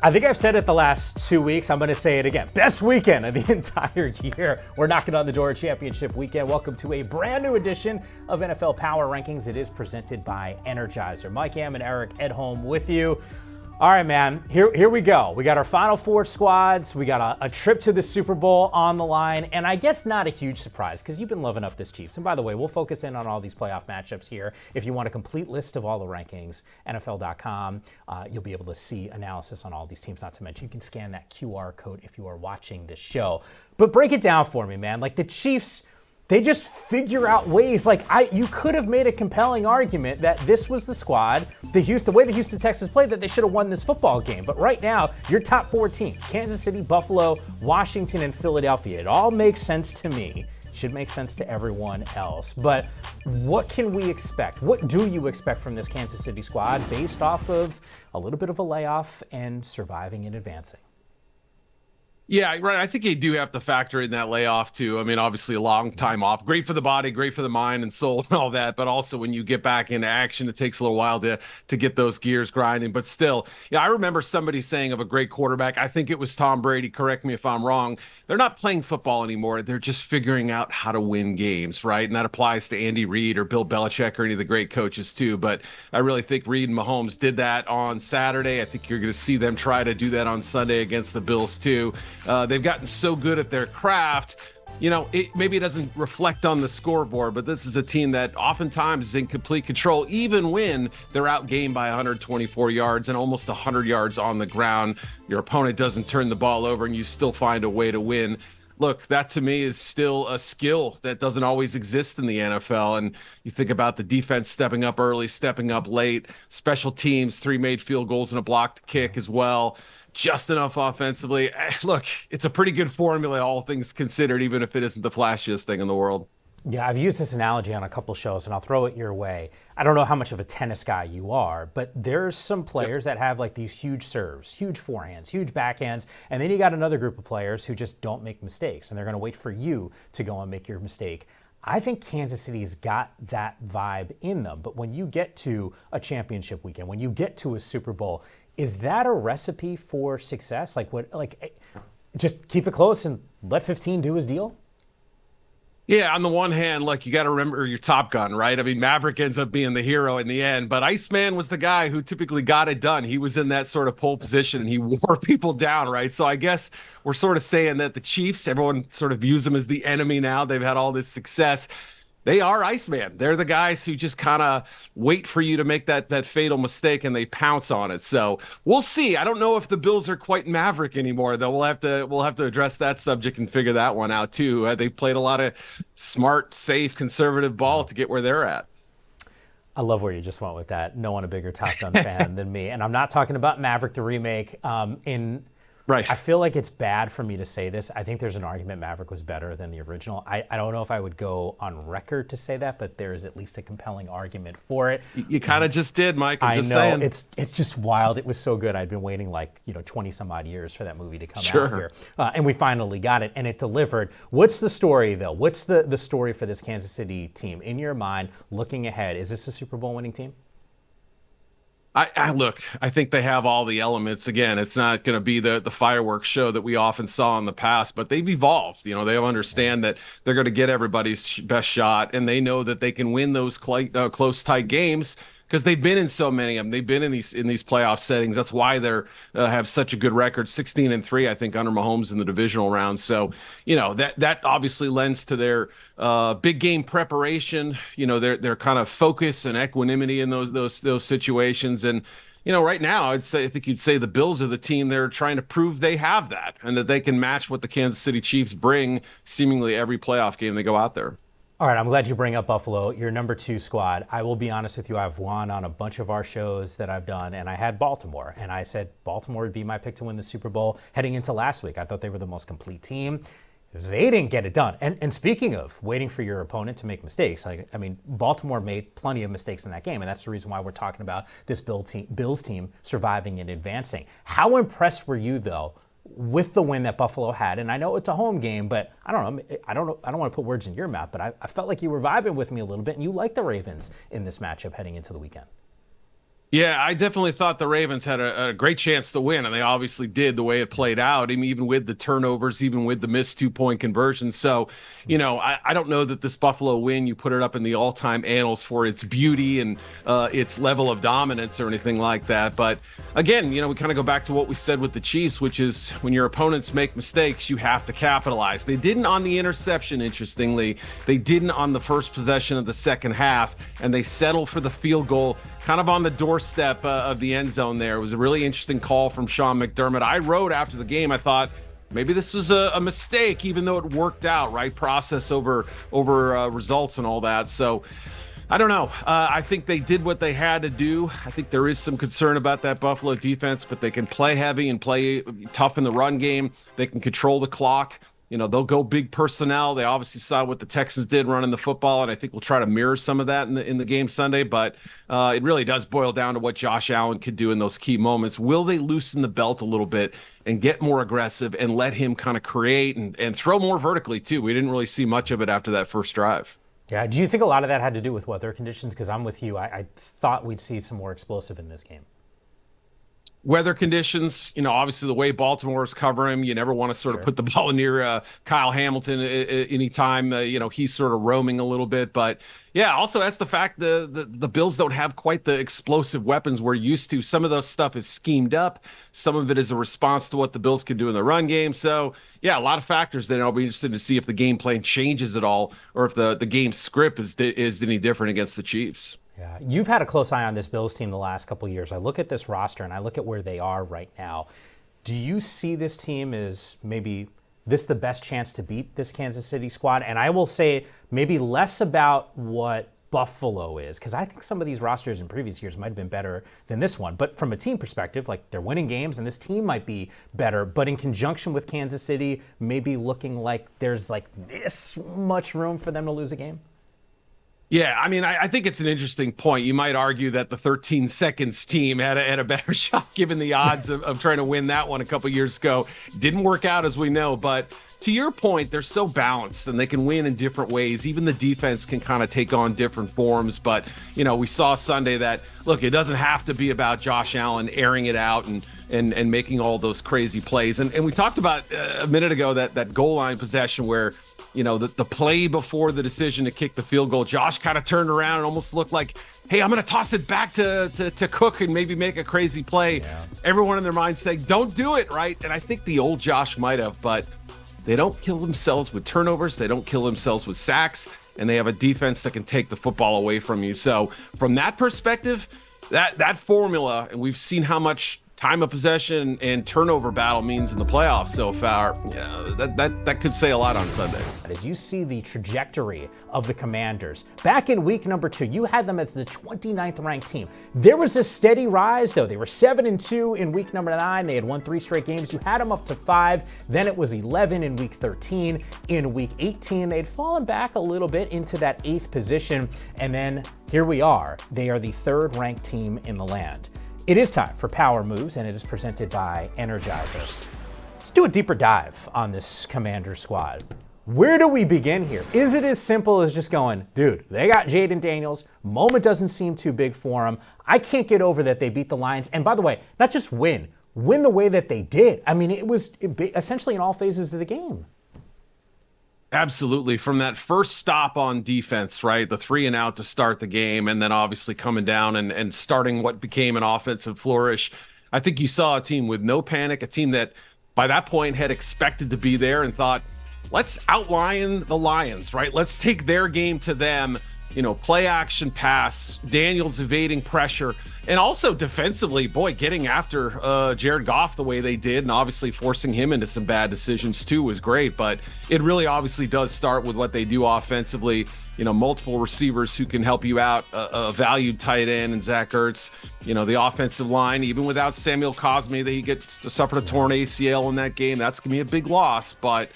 I think I've said it the last 2 weeks. I'm going to say it again. Best weekend of the entire year. We're knocking on the door of championship weekend. Welcome to a brand new edition of NFL Power Rankings. It is presented by Energizer. Mike Am and Eric Edholm with you. All right, man, here we go. We got our Final Four squads. We got a trip to the Super Bowl on the line. And I guess not a huge surprise because you've been loving up this Chiefs. And by the way, we'll focus in on all these playoff matchups here. If you want a complete list of all the rankings, NFL.com, you'll be able to see analysis on all these teams. Not to mention, you can scan that QR code if you are watching this show. But break it down for me, man. Like the Chiefs, they just figure out ways. You could have made a compelling argument that this was the squad, the way the Houston Texans played, that they should have won this football game. But right now, your top four teams, Kansas City, Buffalo, Washington, and Philadelphia. It all makes sense to me. Should make sense to everyone else. But what can we expect? What do you expect from this Kansas City squad based off of a little bit of a layoff and surviving and advancing? Yeah, right. I think you do have to factor in that layoff too. I mean, obviously a long time off, great for the body, great for the mind and soul and all that. But also when you get back into action, it takes a little while to get those gears grinding. But still, yeah, I remember somebody saying of a great quarterback, I think it was Tom Brady, correct me if I'm wrong, they're not playing football anymore. They're just figuring out how to win games, right? And that applies to Andy Reid or Bill Belichick or any of the great coaches too. But I really think Reid and Mahomes did that on Saturday. I think you're going to see them try to do that on Sunday against the Bills too. They've gotten so good at their craft. Maybe it doesn't reflect on the scoreboard, but this is a team that oftentimes is in complete control, even when they're outgained by 124 yards and almost 100 yards on the ground. Your opponent doesn't turn the ball over and you still find a way to win. Look, that to me is still a skill that doesn't always exist in the NFL. And you think about the defense stepping up early, stepping up late, special teams, 3 made field goals and a blocked kick as well. Just enough offensively. Look, it's a pretty good formula, all things considered, even if it isn't the flashiest thing in the world. Yeah, I've used this analogy on a couple shows, and I'll throw it your way. I don't know how much of a tennis guy you are, but there's some players that have like these huge serves, huge forehands, huge backhands, and then you got another group of players who just don't make mistakes, and they're going to wait for you to go and make your mistake. I think Kansas City's got that vibe in them, but when you get to a championship weekend, when you get to a Super Bowl, is that a recipe for success? Just keep it close and let 15 do his deal? Yeah, on the one hand, you got to remember your Top Gun, right? I mean, Maverick ends up being the hero in the end, but Iceman was the guy who typically got it done. He was in that sort of pole position and he wore people down, right? So I guess we're sort of saying that the Chiefs, everyone sort of views them as the enemy now. They've had all this success. They are Iceman. They're the guys who just kind of wait for you to make that fatal mistake and they pounce on it. So we'll see. I don't know if the Bills are quite Maverick anymore, though. We'll have to address that subject and figure that one out too. They played a lot of smart, safe, conservative ball to get where they're at. I love where you just went with that. No one a bigger Top Gun fan than me. And I'm not talking about Maverick the remake. Right. I feel like it's bad for me to say this. I think there's an argument Maverick was better than the original. I don't know if I would go on record to say that, but there is at least a compelling argument for it. You kind of just did, Mike. I'm just saying. It's just wild. It was so good. I'd been waiting 20 some odd years for that movie to come Sure. out here. And we finally got it, and it delivered. What's the story, though? What's the story for this Kansas City team? In your mind, looking ahead, is this a Super Bowl winning team? I think they have all the elements. Again, it's not going to be the fireworks show that we often saw in the past, but they've evolved. They understand that they're going to get everybody's best shot, and they know that they can win those close, tight games because they've been in so many of them. They've been in these playoff settings. That's why they're have such a good record, 16-3, I think, under Mahomes in the divisional round. So, that obviously lends to their big game preparation. Their kind of focus and equanimity in those situations. And right now, I think you'd say the Bills are the team they're trying to prove they have that and that they can match what the Kansas City Chiefs bring seemingly every playoff game they go out there. All right, I'm glad you bring up Buffalo, your number 2 squad. I will be honest with you, I've won on a bunch of our shows that I've done, and I had Baltimore, and I said Baltimore would be my pick to win the Super Bowl heading into last week. I thought they were the most complete team. They didn't get it done. And speaking of waiting for your opponent to make mistakes, Baltimore made plenty of mistakes in that game, and that's the reason why we're talking about this Bills team surviving and advancing. How impressed were you, though, with the win that Buffalo had? And I know it's a home game, but I don't want to put words in your mouth, but I felt like you were vibing with me a little bit, and you like the Ravens in this matchup heading into the weekend. Yeah, I definitely thought the Ravens had a great chance to win, and they obviously did the way it played out, even with the turnovers, even with the missed 2-point conversions. So, I don't know that this Buffalo win, you put it up in the all-time annals for its beauty and its level of dominance or anything like that. But again, we kind of go back to what we said with the Chiefs, which is when your opponents make mistakes, you have to capitalize. They didn't on the interception, interestingly. They didn't on the first possession of the second half, and they settled for the field goal kind of on the doorstep of the end zone there. It was a really interesting call from Sean McDermott. I wrote after the game, I thought maybe this was a mistake, even though it worked out, right? Process over results and all that. So I don't know. I think they did what they had to do. I think there is some concern about that Buffalo defense, but they can play heavy and play tough in the run game. They can control the clock. They'll go big personnel. They obviously saw what the Texans did running the football, and I think we'll try to mirror some of that in the game Sunday. But it really does boil down to what Josh Allen could do in those key moments. Will they loosen the belt a little bit and get more aggressive and let him kind of create and throw more vertically too? We didn't really see much of it after that first drive. Yeah. Do you think a lot of that had to do with weather conditions? Because I'm with you. I thought we'd see some more explosive in this game. Weather conditions, obviously the way Baltimore's cover him, you never want to sort of put the ball near Kyle Hamilton anytime, he's sort of roaming a little bit. But yeah, also that's the fact the Bills don't have quite the explosive weapons we're used to. Some of the stuff is schemed up. Some of it is a response to what the Bills can do in the run game. So yeah, a lot of factors that I'll be interested to see if the game plan changes at all or if the game script is any different against the Chiefs. Yeah, you've had a close eye on this Bills team the last couple of years. I look at this roster and I look at where they are right now. Do you see this team as maybe this the best chance to beat this Kansas City squad? And I will say maybe less about what Buffalo is, because I think some of these rosters in previous years might have been better than this one. But from a team perspective, like they're winning games and this team might be better. But in conjunction with Kansas City, maybe looking like there's like this much room for them to lose a game? Yeah, I mean, I think it's an interesting point. You might argue that the 13 seconds team had a better shot given the odds of trying to win that one a couple years ago. Didn't work out, as we know. But to your point, they're so balanced and they can win in different ways. Even the defense can kind of take on different forms. But, we saw Sunday that, look, it doesn't have to be about Josh Allen airing it out and making all those crazy plays. And we talked about a minute ago that goal line possession where the play before the decision to kick the field goal, Josh kind of turned around and almost looked like, hey, I'm going to toss it back to Cook and maybe make a crazy play. Yeah. Everyone in their mind saying, don't do it, right? And I think the old Josh might have, but they don't kill themselves with turnovers. They don't kill themselves with sacks, and they have a defense that can take the football away from you. So from that perspective, that formula, and we've seen how much time of possession and turnover battle means in the playoffs so far, that could say a lot on Sunday. As you see the trajectory of the Commanders, back in week number 2, you had them as the 29th ranked team. There was a steady rise, though. They were 7-2 in week number 9. They had won 3 straight games. You had them up to 5. Then it was 11 in week 13. In week 18, they'd fallen back a little bit into that 8th position. And then here we are. They are the 3rd ranked team in the land. It is time for Power Moves, and it is presented by Energizer. Let's do a deeper dive on this Commander squad. Where do we begin here? Is it as simple as just going, dude, they got Jaden Daniels, moment doesn't seem too big for them. I can't get over that they beat the Lions. And by the way, not just win the way that they did. I mean, it was essentially in all phases of the game. Absolutely. From that first stop on defense, right? The 3 and out to start the game, and then obviously coming down and starting what became an offensive flourish. I think you saw a team with no panic, a team that by that point had expected to be there and thought, let's outlion the Lions, right? Let's take their game to them. Play action pass, Daniels evading pressure, and also defensively, getting after Jared Goff the way they did, and obviously forcing him into some bad decisions too was great. But it really obviously does start with what they do offensively. Multiple receivers who can help you out, a valued tight end and Zach Ertz. The offensive line, even without Samuel Cosme, that he gets to suffer a torn ACL in that game. That's gonna be a big loss, but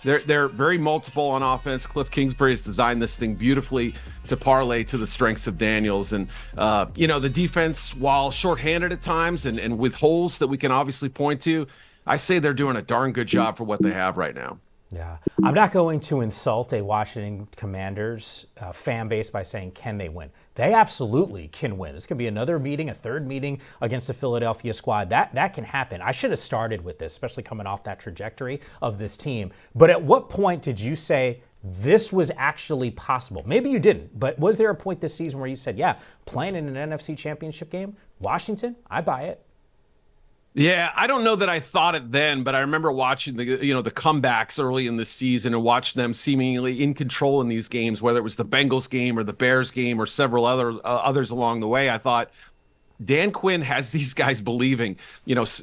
they're very multiple on offense. Cliff Kingsbury has designed this thing beautifully to parlay to the strengths of Daniels. And, the defense, while shorthanded at times and with holes that we can obviously point to, I say they're doing a darn good job for what they have right now. Yeah, I'm not going to insult a Washington Commanders fan base by saying, can they win? They absolutely can win. This could be another meeting, a third meeting against the Philadelphia squad. That can happen. I should have started with this, especially coming off that trajectory of this team. But at what point did you say this was actually possible? Maybe you didn't, but was there a point this season where you said, yeah, playing in an NFC championship game, Washington, I buy it? Yeah, I don't know that I thought it then, but I remember watching the comebacks early in the season and watched them seemingly in control in these games, whether it was the Bengals game or the Bears game or several others along the way. I thought Dan Quinn has these guys believing.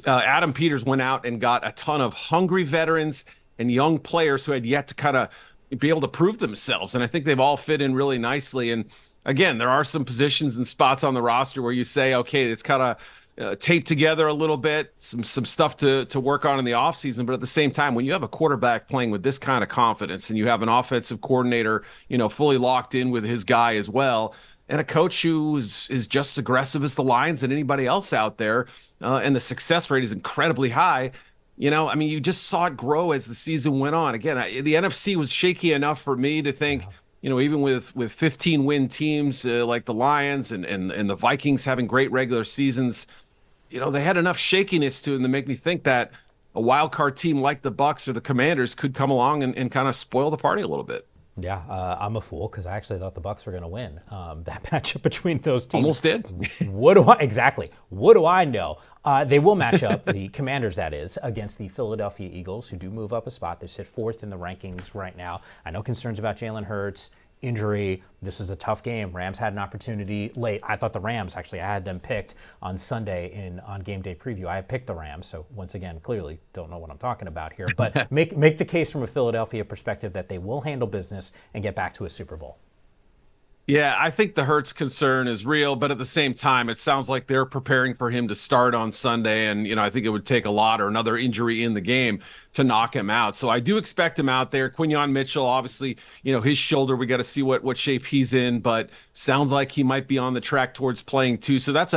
Adam Peters went out and got a ton of hungry veterans and young players who had yet to kind of be able to prove themselves, and I think they've all fit in really nicely. And again, there are some positions and spots on the roster where you say, okay, it's kind of taped together a little bit, some stuff to work on in the offseason. But at the same time, when you have a quarterback playing with this kind of confidence and you have an offensive coordinator, fully locked in with his guy as well, and a coach who is just as aggressive as the Lions and anybody else out there, and the success rate is incredibly high. You just saw it grow as the season went on. Again, the NFC was shaky enough for me to think, even with 15-win teams like the Lions and the Vikings having great regular seasons, they had enough shakiness to them to make me think that a wild card team like the Bucks or the Commanders could come along and kind of spoil the party a little bit. Yeah, I'm a fool because I actually thought the Bucks were going to win that matchup between those teams. Almost did. What do I know? They will match up, the Commanders, that is, against the Philadelphia Eagles, who do move up a spot. They sit fourth in the rankings right now. I know concerns about Jalen Hurts, injury. This is a tough game. Rams had an opportunity late. I thought the Rams, actually, I had them picked on Sunday on game day preview. I had picked the Rams, so once again, clearly don't know what I'm talking about here. But make the case from a Philadelphia perspective that they will handle business and get back to a Super Bowl. Yeah, I think the Hurts concern is real, but at the same time, it sounds like they're preparing for him to start on Sunday. And, I think it would take a lot or another injury in the game to knock him out. So I do expect him out there. Quinyon Mitchell, obviously, his shoulder, we got to see what shape he's in, but sounds like he might be on the track towards playing too. So that's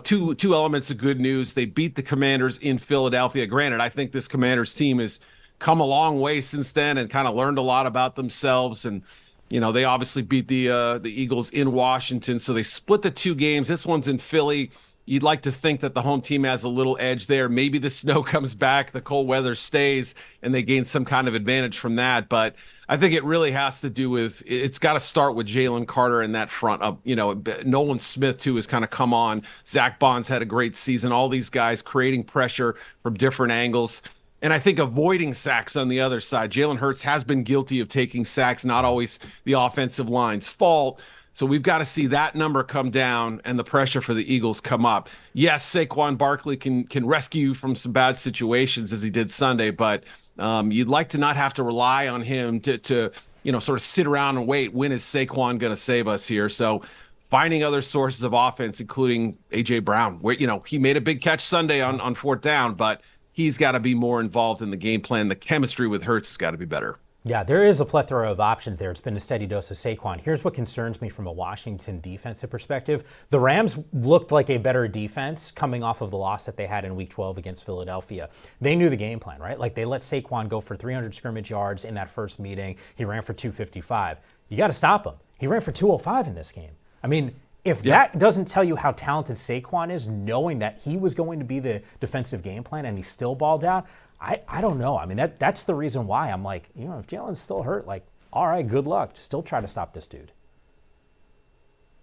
two elements of good news. They beat the Commanders in Philadelphia. Granted, I think this Commanders team has come a long way since then and kind of learned a lot about themselves. And they obviously beat the Eagles in Washington, so they split the two games. This one's in Philly. You'd like to think that the home team has a little edge there. Maybe the snow comes back, the cold weather stays, and they gain some kind of advantage from that. But I think it really has to do with, it's got to start with Jalen Carter in that front up. Nolan Smith, too, has kind of come on. Zach Bonds had a great season. All these guys creating pressure from different angles. And I think avoiding sacks on the other side. Jalen Hurts has been guilty of taking sacks, not always the offensive line's fault. So we've got to see that number come down and the pressure for the Eagles come up. Yes, Saquon Barkley can rescue you from some bad situations as he did Sunday, but you'd like to not have to rely on him to sort of sit around and wait. When is Saquon going to save us here? So finding other sources of offense, including A.J. Brown, where he made a big catch Sunday on fourth down, but he's got to be more involved in the game plan. The chemistry with Hurts has got to be better. Yeah, there is a plethora of options there. It's been a steady dose of Saquon. Here's what concerns me from a Washington defensive perspective. The Rams looked like a better defense coming off of the loss that they had in Week 12 against Philadelphia. They knew the game plan, right? Like, they let Saquon go for 300 scrimmage yards in that first meeting. He ran for 255. You got to stop him. He ran for 205 in this game. I mean, if that doesn't tell you how talented Saquon is, knowing that he was going to be the defensive game plan and he still balled out, I don't know. I mean, that's the reason why I'm like, if Jalen's still hurt, like, all right, good luck. Still try to stop this dude.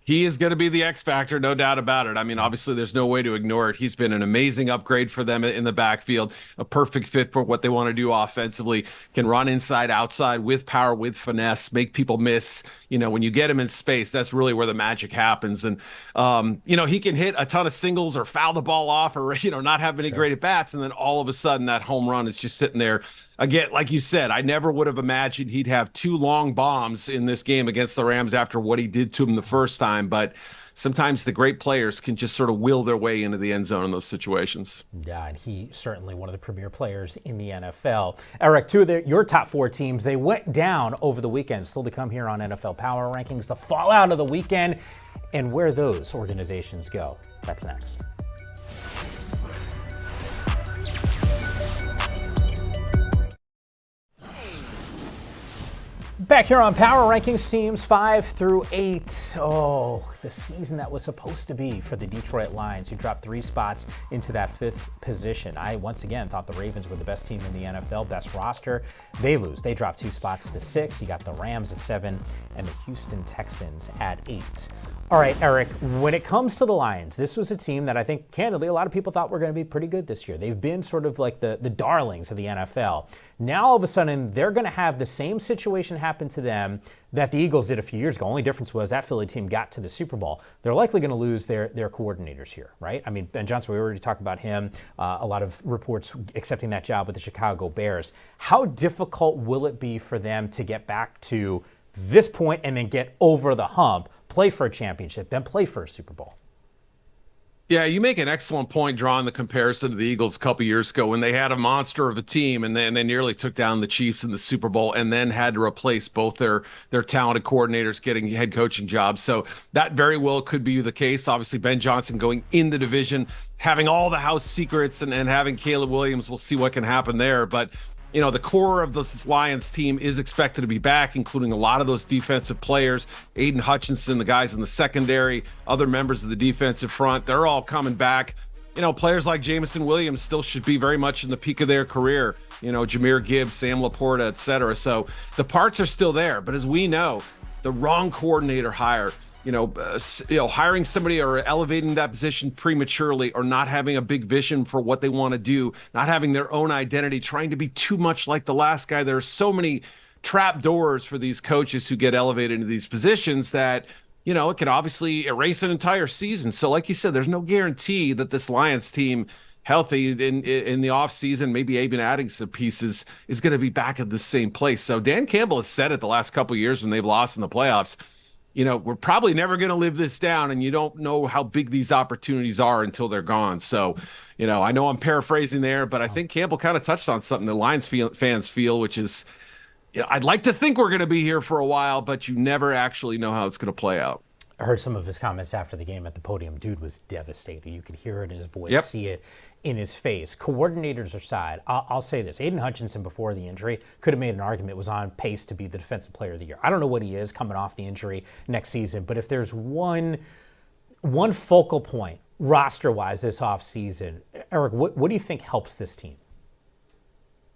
He is going to be the X factor, no doubt about it. I mean, obviously, there's no way to ignore it. He's been an amazing upgrade for them in the backfield, a perfect fit for what they want to do offensively. Can run inside, outside, with power, with finesse, make people miss. When you get him in space, that's really where the magic happens. And, he can hit a ton of singles or foul the ball off or, not have any great at-bats. And then all of a sudden, that home run is just sitting there. Again, like you said, I never would have imagined he'd have two long bombs in this game against the Rams after what he did to him the first time. But sometimes the great players can just sort of will their way into the end zone in those situations. Yeah, and he's certainly one of the premier players in the NFL. Eric, two of your top four teams, they went down over the weekend. Still to come here on NFL Power Rankings, the fallout of the weekend, and where those organizations go. That's next. Back here on Power Rankings, teams 5 through 8. Oh, the season that was supposed to be for the Detroit Lions, who dropped 3 spots into that 5th position. I, once again, thought the Ravens were the best team in the NFL, best roster. They lose. They drop 2 spots to 6. You got the Rams at 7 and the Houston Texans at 8. All right, Eric, when it comes to the Lions, this was a team that I think, candidly, a lot of people thought were going to be pretty good this year. They've been sort of like the darlings of the NFL. Now, all of a sudden, they're going to have the same situation happen to them that the Eagles did a few years ago. Only difference was that Philly team got to the Super Bowl. They're likely going to lose their coordinators here, right? I mean, Ben Johnson, we already talked about him. A lot of reports accepting that job with the Chicago Bears. How difficult will it be for them to get back to this point and then get over the hump, play for a championship, then play for a Super Bowl? Yeah, you make an excellent point drawing the comparison to the Eagles a couple years ago when they had a monster of a team and then they nearly took down the Chiefs in the Super Bowl and then had to replace both their talented coordinators getting head coaching jobs. So that very well could be the case. Obviously, Ben Johnson going in the division, having all the house secrets and having Caleb Williams. We'll see what can happen there. But you know, the core of this Lions team is expected to be back, including a lot of those defensive players, Aiden Hutchinson, the guys in the secondary, other members of the defensive front. They're all coming back. You know, players like Jameson Williams still should be very much in the peak of their career. You know, Jahmyr Gibbs, Sam Laporta, et cetera. So the parts are still there. But as we know, the wrong coordinator hire, hiring somebody or elevating that position prematurely or not having a big vision for what they want to do, not having their own identity, trying to be too much like the last guy. There are so many trap doors for these coaches who get elevated into these positions that, you know, it can obviously erase an entire season. So like you said, there's no guarantee that this Lions team, healthy in the offseason, maybe even adding some pieces, is going to be back at the same place. So Dan Campbell has said it the last couple of years when they've lost in the playoffs. You know, we're probably never going to live this down, and you don't know how big these opportunities are until they're gone. So, you know, I know I'm paraphrasing there, but I think Campbell kind of touched on something the Lions fans feel, which is, you know, I'd like to think we're going to be here for a while, but you never actually know how it's going to play out. I heard some of his comments after the game at the podium. Dude was devastated. You could hear it in his voice, Yep. see it in his face. Coordinators aside, I'll say this. Aiden Hutchinson, before the injury, could have made an argument, was on pace to be the defensive player of the year. I don't know what he is coming off the injury next season, but if there's one focal point roster-wise this offseason, Eric, what do you think helps this team?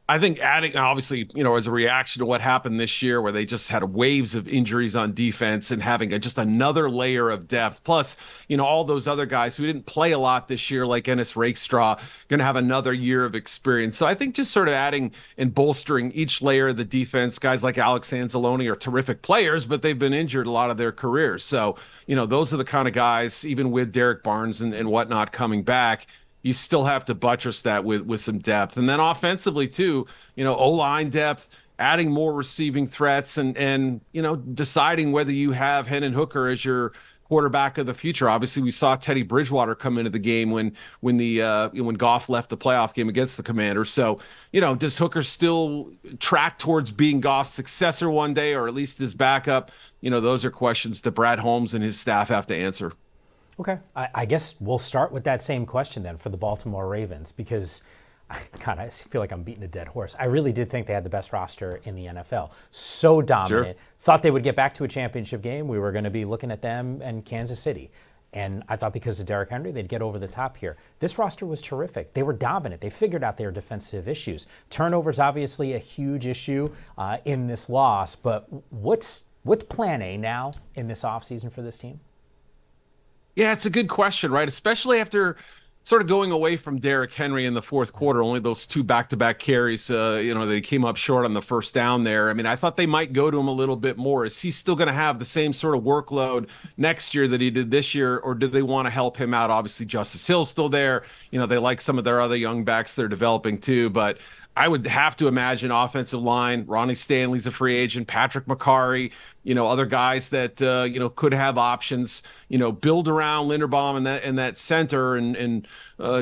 I think adding, obviously, you know, as a reaction to what happened this year where they just had waves of injuries on defense and having just another layer of depth. Plus, you know, all those other guys who didn't play a lot this year, like Ennis Rakestraw, going to have another year of experience. So I think just sort of adding and bolstering each layer of the defense. Guys like Alex Anzalone are terrific players, but they've been injured a lot of their careers. So, you know, those are the kind of guys, even with Derek Barnes and whatnot coming back, you still have to buttress that with some depth. And then offensively too, you know, O-line depth, adding more receiving threats and you know, deciding whether you have Hendon Hooker as your quarterback of the future. Obviously, we saw Teddy Bridgewater come into the game when Goff left the playoff game against the Commanders. So, you know, does Hooker still track towards being Goff's successor one day, or at least his backup? You know, those are questions that Brad Holmes and his staff have to answer. Okay, I guess we'll start with that same question then for the Baltimore Ravens, because, God, I feel like I'm beating a dead horse. I really did think they had the best roster in the NFL. So dominant. Sure. Thought they would get back to a championship game. We were going to be looking at them and Kansas City. And I thought because of Derrick Henry, they'd get over the top here. This roster was terrific. They were dominant. They figured out their defensive issues. Turnovers, obviously, a huge issue in this loss. But what's plan A now in this offseason for this team? Yeah, it's a good question, right? Especially after sort of going away from Derrick Henry in the fourth quarter, only those 2 back-to-back carries, they came up short on the first down there. I mean, I thought they might go to him a little bit more. Is he still going to have the same sort of workload next year that he did this year, or do they want to help him out? Obviously, Justice Hill's still there. You know, they like some of their other young backs they're developing too, but I would have to imagine offensive line, Ronnie Stanley's a free agent, Patrick McCarry, you know, other guys that, could have options, you know, build around Linderbaum and that center and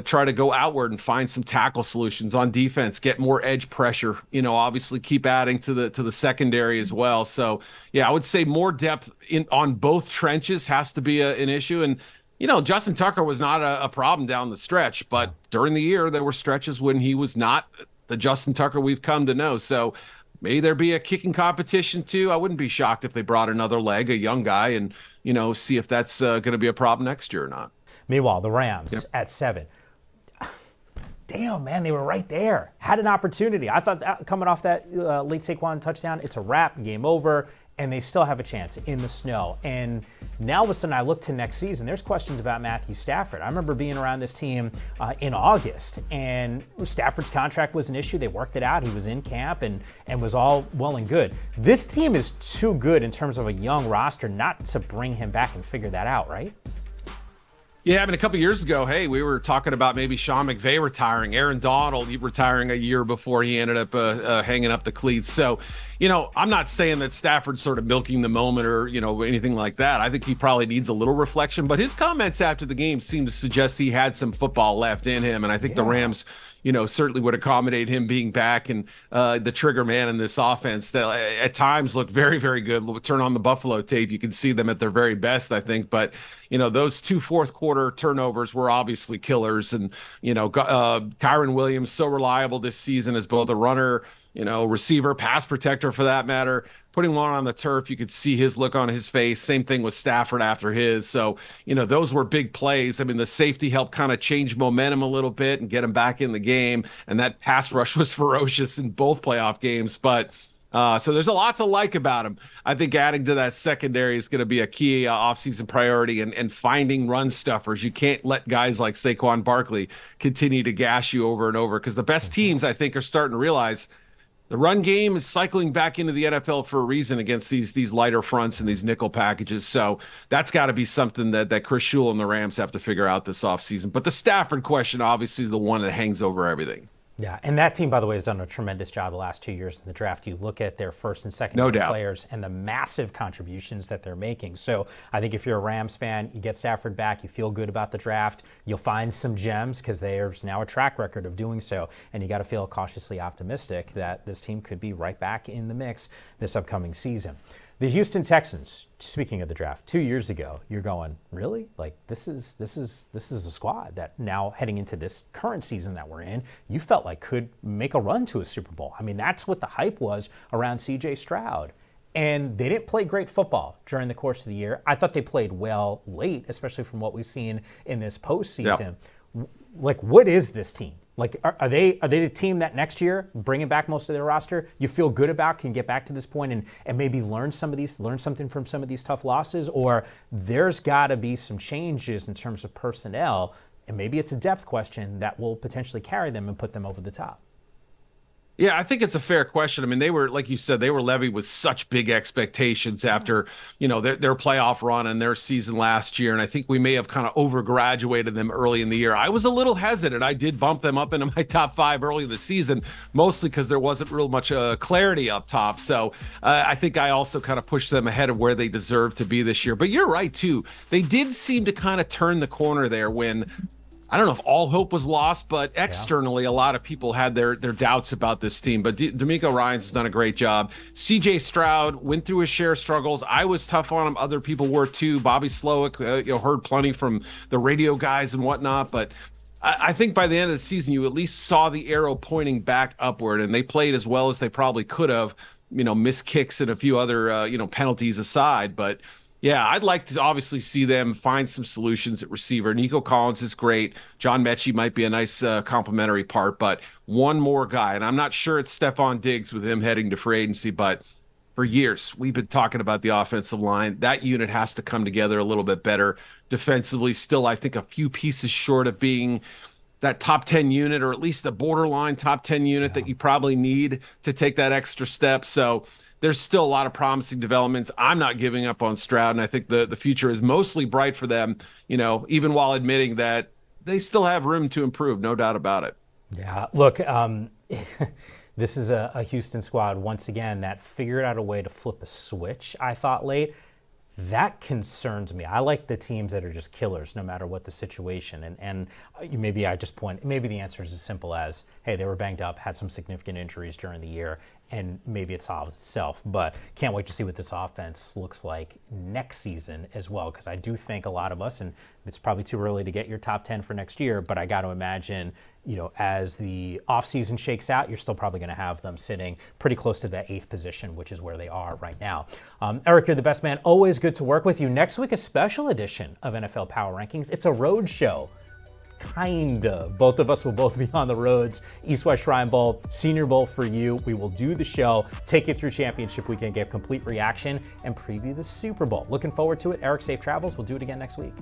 try to go outward and find some tackle solutions on defense, get more edge pressure, you know, obviously keep adding to the secondary as well. So, yeah, I would say more depth on both trenches has to be an issue. And, you know, Justin Tucker was not a problem down the stretch, but during the year, there were stretches when he was not the Justin Tucker we've come to know. So may there be a kicking competition too? I wouldn't be shocked if they brought another leg, a young guy, and see if that's going to be a problem next year or not. Meanwhile, the Rams Yep. at 7. Damn, man, they were right there. Had an opportunity. I thought coming off that late Saquon touchdown, it's a wrap, game over, and they still have a chance in the snow. And now all of a sudden I look to next season, there's questions about Matthew Stafford. I remember being around this team in August, and Stafford's contract was an issue. They worked it out. He was in camp and was all well and good. This team is too good in terms of a young roster not to bring him back and figure that out, right? Yeah, I mean, a couple years ago, hey, we were talking about maybe Sean McVay retiring, Aaron Donald retiring a year before he ended up hanging up the cleats. So, I'm not saying that Stafford's sort of milking the moment or, anything like that. I think he probably needs a little reflection, but his comments after the game seemed to suggest he had some football left in him. And I think the Rams, certainly would accommodate him being back and the trigger man in this offense that at times look very, very good. Turn on the Buffalo tape. You can see them at their very best, I think. But, those 2 fourth quarter turnovers were obviously killers. And, Kyron Williams, so reliable this season as both a runner, receiver, pass protector for that matter. Putting one on the turf, you could see his look on his face. Same thing with Stafford after his. So, those were big plays. I mean, the safety helped kind of change momentum a little bit and get him back in the game. And that pass rush was ferocious in both playoff games. But so there's a lot to like about him. I think adding to that secondary is going to be a key offseason priority and finding run stuffers. You can't let guys like Saquon Barkley continue to gash you over and over because the best teams, I think, are starting to realize the run game is cycling back into the NFL for a reason against these lighter fronts and these nickel packages. So that's got to be something that Chris Shule and the Rams have to figure out this offseason. But the Stafford question obviously is the one that hangs over everything. Yeah, and that team, by the way, has done a tremendous job the last 2 years in the draft. You look at their first and second year players and the massive contributions that they're making. So I think if you're a Rams fan, you get Stafford back, you feel good about the draft, you'll find some gems because there's now a track record of doing so, and you got to feel cautiously optimistic that this team could be right back in the mix this upcoming season. The Houston Texans, speaking of the draft, 2 years ago, you're going, really? Like this is a squad that now heading into this current season that we're in, you felt like could make a run to a Super Bowl. I mean, that's what the hype was around CJ Stroud. And they didn't play great football during the course of the year. I thought they played well late, especially from what we've seen in this postseason. Yep. Like, what is this team? Like, are they the team that next year, bringing back most of their roster, you feel good about, can get back to this point and maybe learn something from some of these tough losses? Or there's got to be some changes in terms of personnel, and maybe it's a depth question that will potentially carry them and put them over the top? Yeah, I think it's a fair question. I mean, they were, like you said, they were levied with such big expectations after, their playoff run and their season last year. And I think we may have kind of overgraduated them early in the year. I was a little hesitant. I did bump them up into my top 5 early in the season, mostly because there wasn't real much clarity up top. So I think I also kind of pushed them ahead of where they deserve to be this year. But you're right, too. They did seem to kind of turn the corner there when I don't know if all hope was lost, but externally, a lot of people had their doubts about this team. But DeMeco Ryans has done a great job. CJ Stroud went through his share of struggles. I was tough on him. Other people were too. Bobby Slowick, heard plenty from the radio guys and whatnot. But I think by the end of the season, you at least saw the arrow pointing back upward, and they played as well as they probably could have. Missed kicks and a few other penalties aside, but. Yeah, I'd like to obviously see them find some solutions at receiver. Nico Collins is great. John Mechie might be a nice complementary part, but one more guy. And I'm not sure it's Stephon Diggs with him heading to free agency, but for years, we've been talking about the offensive line. That unit has to come together a little bit better. Defensively, still, I think, a few pieces short of being that top 10 unit, or at least the borderline top 10 unit that you probably need to take that extra step. So there's still a lot of promising developments. I'm not giving up on Stroud, and I think the future is mostly bright for them, even while admitting that they still have room to improve, no doubt about it. Yeah, look, this is a Houston squad, once again, that figured out a way to flip a switch, I thought, late. That concerns me. I like the teams that are just killers no matter what the situation. And maybe the answer is as simple as, hey, they were banged up, had some significant injuries during the year, and maybe it solves itself. But can't wait to see what this offense looks like next season as well, because I do think a lot of us, and it's probably too early to get your top 10 for next year, but I got to imagine, as the offseason shakes out, you're still probably going to have them sitting pretty close to that 8th position, which is where they are right now. Eric, you're the best man. Always good to work with you. Next week, a special edition of NFL Power Rankings. It's a road show. Kind of. Both of us will both be on the roads. East-West Shrine Bowl, Senior Bowl for you. We will do the show, take you through championship weekend, get complete reaction, and preview the Super Bowl. Looking forward to it. Eric, safe travels. We'll do it again next week.